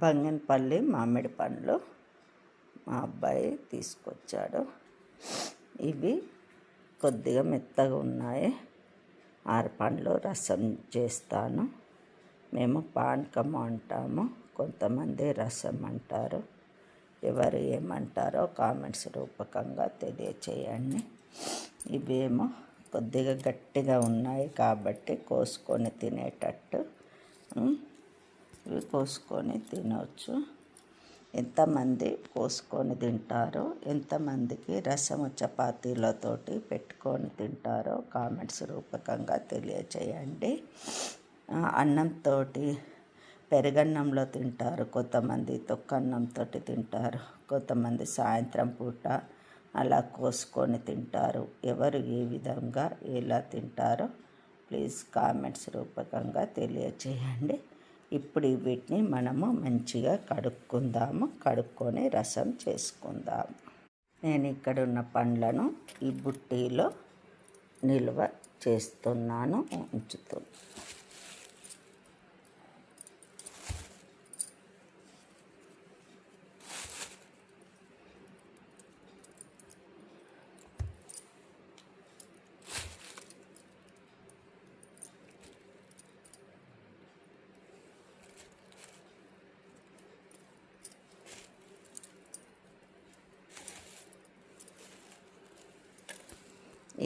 బంగినపల్లి మామిడి పండ్లు మా అబ్బాయి తీసుకొచ్చాడు. ఇవి కొద్దిగా మెత్తగా ఉన్నాయి. 6 పండ్లు రసం చేస్తాను. మేము పానకం అంటాము, కొంతమంది రసం అంటారు. ఎవరు ఏమంటారో కామెంట్స్ రూపకంగా తెలియచేయండి. ఇవేమో కొద్దిగా గట్టిగా ఉన్నాయి కాబట్టి కోసుకొని తినేటట్టు ఇవి కోసుకొని తినవచ్చు. ఎంతమంది కోసుకొని తింటారో, ఎంతమందికి రసము చపాతీలతోటి పెట్టుకొని తింటారో కామెంట్స్ రూపకంగా తెలియచేయండి. అన్నంతో పెరుగన్నంలో తింటారు, కొంతమంది తొక్కన్నంతో తింటారు, కొంతమంది సాయంత్రం పూట అలా కోసుకొని తింటారు. ఎవరు ఏ విధంగా ఎలా తింటారో ప్లీజ్ కామెంట్స్ రూపకంగా తెలియచేయండి. ఇప్పుడు వీటిని మనము మంచిగా కడుక్కొని రసం చేసుకుందాము. నేను ఇక్కడ ఉన్న పండ్లను ఈ బుట్టీలో నిల్వ చేస్తున్నాను, ఉంచుతున్నాను.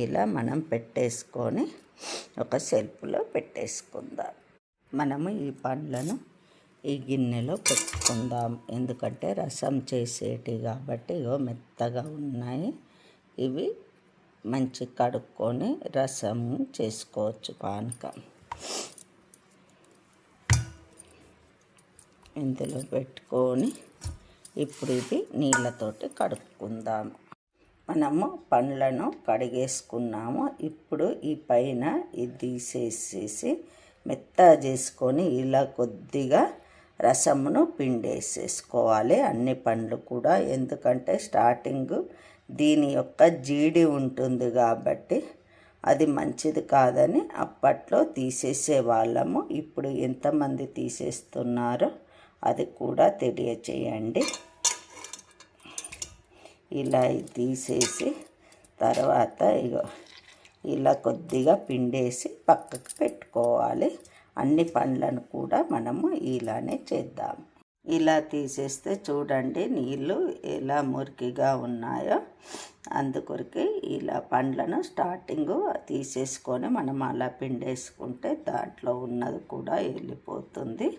ఇలా మనం పెట్టేసుకొని ఒక సెల్ఫ్లో పెట్టేసుకుందాం. మనము ఈ పండ్లను ఈ గిన్నెలో పెట్టుకుందాం, ఎందుకంటే రసం చేసేటి కాబట్టి మెత్తగా ఉన్నాయి. ఇవి మంచి కడుక్కొని రసం చేసుకోవచ్చు, పానకం. ఇందులో పెట్టుకొని ఇప్పుడు ఇవి నీళ్ళతోటి కడుక్కుందాము. మనము పండ్లను కడిగేసుకున్నాము. ఇప్పుడు ఈ పైన ఇది తీసేసేసి మెత్తగా చేసుకొని ఇలా కొద్దిగా రసమును పిండేసేసుకోవాలి, అన్ని పండ్లు కూడా. ఎందుకంటే స్టార్టింగ్ దీని యొక్క జీడి ఉంటుంది కాబట్టి అది మంచిది కాదని అప్పట్లో తీసేసే వాళ్ళము. ఇప్పుడు ఎంతమంది తీసేస్తున్నారో అది కూడా తెలియచేయండి. ఇలా తీసేసి తర్వాత ఇలా కొద్దిగా పిండేసి పక్కకు పెట్టుకోవాలి. అన్ని పండ్లను కూడా మనము ఇలానే చేద్దాం. ఇలా తీసేస్తే చూడండి నీళ్ళు ఎలా మురికిగా ఉన్నాయో. అందుకొరికి ఇలా పండ్లను స్టార్టింగ్ తీసేసుకొని మనం అలా పిండేసుకుంటే దాంట్లో ఉన్నది కూడా వెళ్ళిపోతుంది.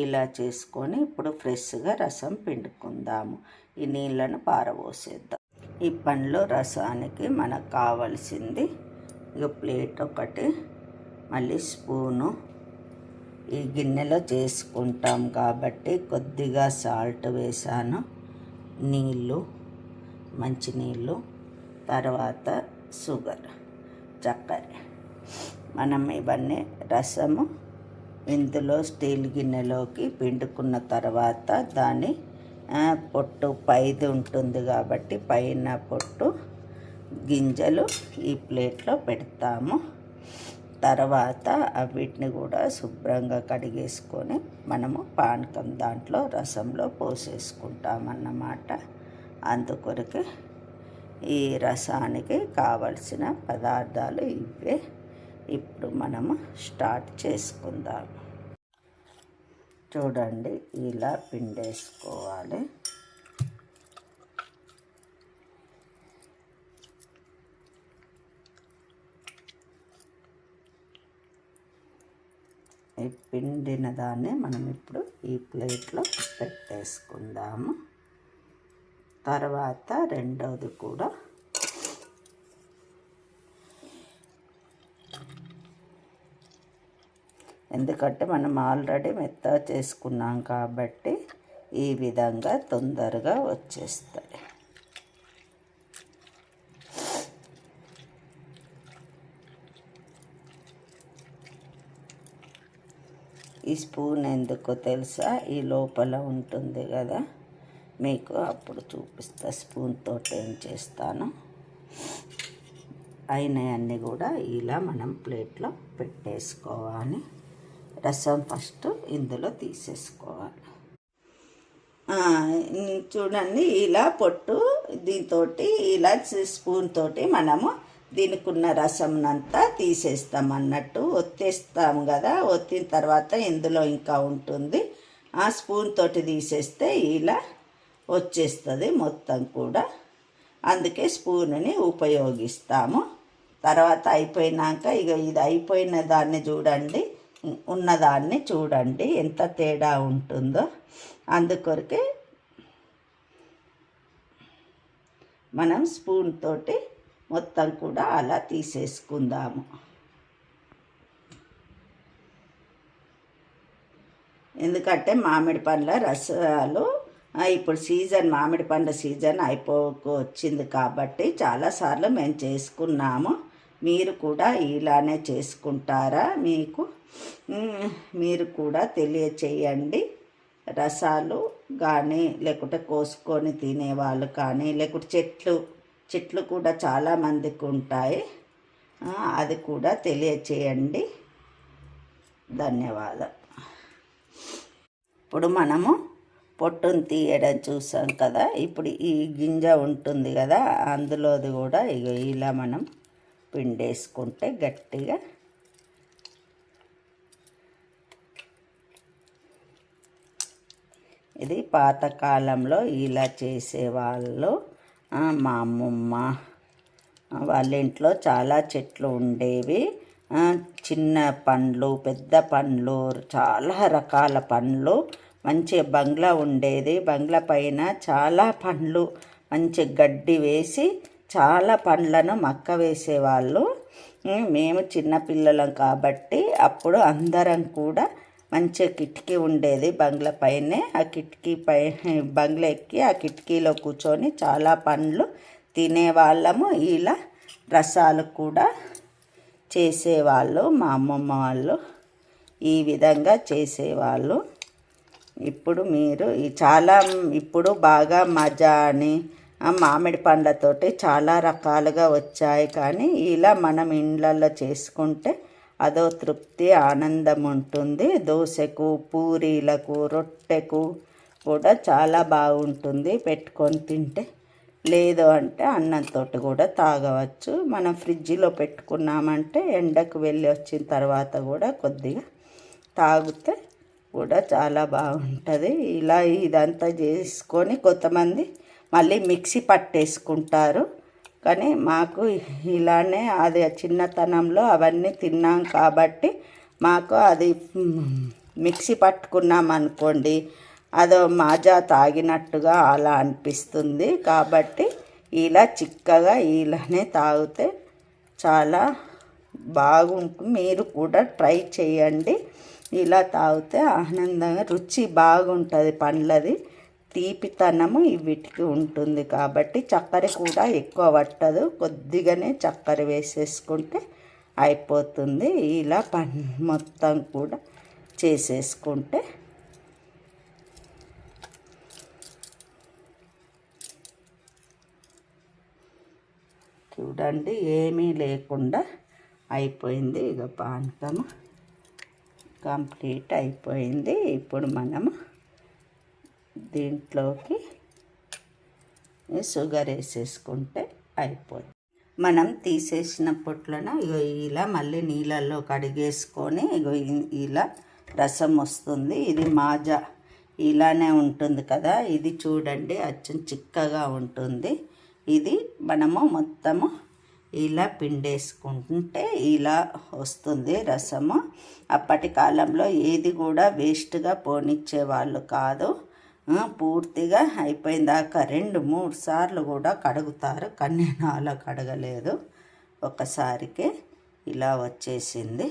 ఇలా చేసుకొని ఇప్పుడు ఫ్రెష్గా రసం పిండుకుందాము. ఈ నీళ్ళను పారబోసేద్దాం. ఈ పండ్లు రసానికి మనకు కావలసింది ప్లేట్ ఒకటి, మళ్ళీ స్పూను. ఈ గిన్నెలో చేసుకుంటాం కాబట్టి కొద్దిగా సాల్ట్ వేసాను, నీళ్ళు, మంచినీళ్ళు, తర్వాత షుగర్, చక్కెర. మనం ఇవన్నీ రసము ఇందులో స్టీల్ గిన్నెలోకి పిండుకున్న తర్వాత దాని పొట్టు పైది ఉంటుంది కాబట్టి పైన పొట్టు గింజలు ఈ ప్లేట్లో పెడతాము. తర్వాత వీటిని కూడా శుభ్రంగా కడిగేసుకొని మనము పానకం దాంట్లో రసంలో పోసేసుకుంటామన్నమాట. అందుకొరకు ఈ రసానికి కావలసిన పదార్థాలు ఇవే. ఇప్పుడు మనము స్టార్ట్ చేసుకుందాం. చూడండి ఇలా పిండేసుకోవాలి. ఈ పిండిన దాన్ని మనం ఇప్పుడు ఈ ప్లేట్లో పెట్టేసుకుందాము. తర్వాత రెండవది కూడా ఎందుకంటే మనం ఆల్రెడీ మెత్తగా చేసుకున్నాం కాబట్టి ఈ విధంగా తొందరగా వచ్చేస్తాయి. ఈ స్పూన్ ఎందుకో తెలుసా, ఈ లోపల ఉంటుంది కదా, మీకు అప్పుడు చూపిస్తా స్పూన్ తోటి ఏం చేస్తాను. అయినవన్నీ కూడా ఇలా మనం ప్లేట్లో పెట్టేసుకోవాలి. రసం ఫస్ట్ ఇందులో తీసేసుకోవాలి. చూడండి ఇలా పొట్టు దీంతో ఇలా స్పూన్ తోటి మనము దీనికి ఉన్న రసంనంతా తీసేస్తాం అన్నట్టు, ఒత్తేస్తాం కదా. ఒత్తిన తర్వాత ఇందులో ఇంకా ఉంటుంది, ఆ స్పూన్ తోటి తీసేస్తే ఇలా వచ్చేస్తుంది మొత్తం కూడా. అందుకే స్పూన్ని ఉపయోగిస్తాము. తర్వాత అయిపోయినాక ఇది అయిపోయిన దాన్ని చూడండి, ఉన్నదాన్ని చూడండి ఎంత తేడా ఉంటుందో. అందుకొరకే మనం స్పూన్ తోటి మొత్తం కూడా అలా తీసేసుకుందాము. ఎందుకంటే మామిడి పండ్ల రసాలు ఇప్పుడు సీజన్, మామిడి పండ్ల సీజన్ వచ్చింది కాబట్టి చాలాసార్లు మేము చేసుకున్నాము. మీరు కూడా ఇలానే చేసుకుంటారా? మీరు కూడా తెలియచేయండి. రసాలు కానీ లేకుంటే కోసుకొని తినేవాళ్ళు కానీ, లేకుంటే చెట్లు కూడా చాలామందికి ఉంటాయి, అది కూడా తెలియచేయండి. ధన్యవాదాలు. ఇప్పుడు మనము పొట్టును తీయడం చూసాం కదా. ఇప్పుడు ఈ గింజ ఉంటుంది కదా, అందులోది కూడా ఇలా మనం పిండేసుకుంటే గట్టిగా ఇది పాతకాలంలో ఇలా చేసేవాళ్ళు. మా అమ్మమ్మ వాళ్ళ ఇంట్లో చాలా చెట్లు ఉండేవి. చిన్న పండ్లు, పెద్ద పండ్లు, చాలా రకాల పండ్లు. మంచి బంగ్లా ఉండేది. బంగ్లా పైన చాలా పండ్లు, మంచి గడ్డి వేసి చాలా పండ్లను మక్క వేసేవాళ్ళు. మేము చిన్నపిల్లలం కాబట్టి అప్పుడు అందరం కూడా మంచి కిటికీ ఉండేది బంగ్లా పైనే. ఆ కిటికీ బంగ్లా ఎక్కి ఆ కిటికీలో కూర్చొని చాలా పండ్లు తినేవాళ్ళము. ఇలా రసాలు కూడా చేసేవాళ్ళు మా అమ్మమ్మ వాళ్ళు. ఈ విధంగా చేసేవాళ్ళు. ఇప్పుడు ఇప్పుడు బాగా మజా అని మామిడి పండ్లతోటి చాలా రకాలుగా వచ్చాయి. కానీ ఇలా మనం ఇండ్లలో చేసుకుంటే అదో తృప్తి, ఆనందం ఉంటుంది. దోశకు, పూరీలకు, రొట్టెకు కూడా చాలా బాగుంటుంది పెట్టుకొని తింటే. లేదు అంటే అన్నంతో కూడా తాగవచ్చు. మనం ఫ్రిడ్జ్లో పెట్టుకున్నామంటే ఎండకు వెళ్ళి వచ్చిన తర్వాత కూడా కొద్దిగా తాగితే కూడా చాలా బాగుంటుంది. ఇలా ఇదంతా చేసుకొని కొంతమంది మళ్ళీ మిక్సీ పట్టేసుకుంటారు. కానీ మాకు ఇలానే అది చిన్నతనంలో అవన్నీ తిన్నాం కాబట్టి మాకు అది మిక్సీ పట్టుకున్నాం అనుకోండి, అదో మాజా తాగినట్టుగా అలా అనిపిస్తుంది. కాబట్టి ఇలా చిక్కగా ఇలానే తాగితే చాలా బాగుంటుంది. మీరు కూడా ట్రై చేయండి. ఇలా తాగితే ఆనందంగా రుచి బాగుంటుంది. పండ్లది తీపితనము వీటికి ఉంటుంది కాబట్టి చక్కెర కూడా ఎక్కువ పట్టదు. కొద్దిగానే చక్కెర వేసేసుకుంటే అయిపోతుంది. ఇలా మొత్తం కూడా చేసేసుకుంటే చూడండి ఏమీ లేకుండా అయిపోయింది. ఇక పానకము కంప్లీట్ అయిపోయింది. ఇప్పుడు మనము దీంట్లోకి షుగర్ వేసేసుకుంటే అయిపోతుంది. మనం తీసేసిన పొట్లను ఇలా మళ్ళీ నీళ్ళల్లో కడిగేసుకొని ఇలా రసం వస్తుంది. ఇది మాజా ఇలానే ఉంటుంది కదా. ఇది చూడండి అచ్చం చిక్కగా ఉంటుంది. ఇది మనము మొత్తము ఇలా పిండేసుకుంటే ఇలా వస్తుంది రసము. అప్పటి కాలంలో ఏది కూడా వేస్ట్గా పోనిచ్చేవాళ్ళు కాదు. పూర్తిగా అయిపోయిన దాకా 2-3 సార్లు కూడా కడుగుతారు. కానీ నేను అలా కడగలేదు, ఒకసారికే ఇలా వచ్చేసింది.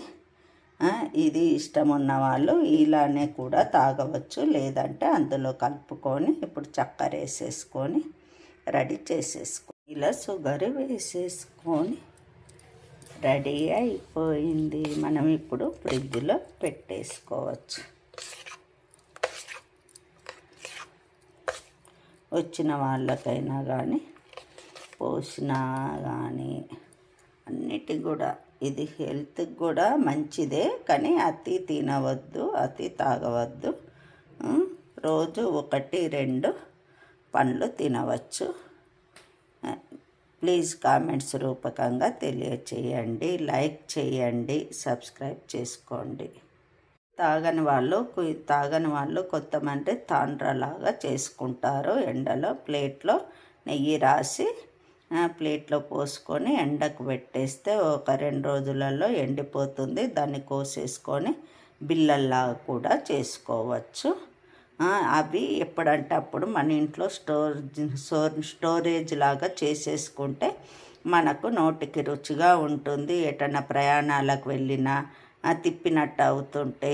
ఇది ఇష్టం ఉన్న వాళ్ళు ఇలానే కూడా తాగవచ్చు. లేదంటే అందులో కలుపుకొని ఇప్పుడు చక్కెర వేసేసుకొని రెడీ చేసేసుకో. ఇలా షుగర్ వేసేసుకొని రెడీ అయిపోయింది. మనం ఇప్పుడు ఫ్రిడ్జ్లో పెట్టేసుకోవచ్చు. వచ్చిన వాళ్ళకైనా కానీ పోసినా కానీ అన్నిటికి కూడా ఇది హెల్త్కి కూడా మంచిదే. కానీ అతి తినవద్దు, అతి తాగవద్దు. రోజు 1-2 పండ్లు తినవచ్చు. ప్లీజ్ కామెంట్స్ రూపకంగా తెలియచేయండి, లైక్ చేయండి, సబ్స్క్రైబ్ చేసుకోండి. తాగని వాళ్ళు కొంతమంది తాండ్రలాగా చేసుకుంటారు. ఎండలో ప్లేట్లో నెయ్యి రాసి ప్లేట్లో పోసుకొని ఎండకు పెట్టేస్తే ఒక 2 రోజులలో ఎండిపోతుంది. దాన్ని కోసేసుకొని బిళ్ళల్లాగా కూడా చేసుకోవచ్చు. అవి ఎప్పుడంటే అప్పుడు మన ఇంట్లో స్టోరేజ్ లాగా చేసేసుకుంటే మనకు నోటికి రుచిగా ఉంటుంది. ఎటన్నా ప్రయాణాలకు వెళ్ళినా తిప్పినట్టు అవుతుంటే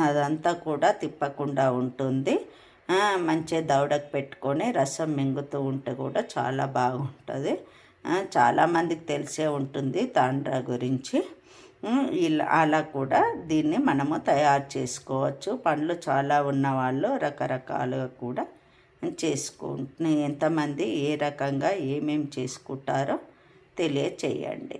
అదంతా కూడా తిప్పకుండా ఉంటుంది. మంచిగా దవడకు పెట్టుకొని రసం మింగుతూ ఉంటే కూడా చాలా బాగుంటుంది. చాలామందికి తెలిసే ఉంటుంది తాండ్ర గురించి. అలా కూడా దీన్ని మనము తయారు చేసుకోవచ్చు. పండ్లు చాలా ఉన్నవాళ్ళు రకరకాలుగా కూడా ఎంతమంది ఏ రకంగా ఏమేమి చేసుకుంటారో తెలియచేయండి.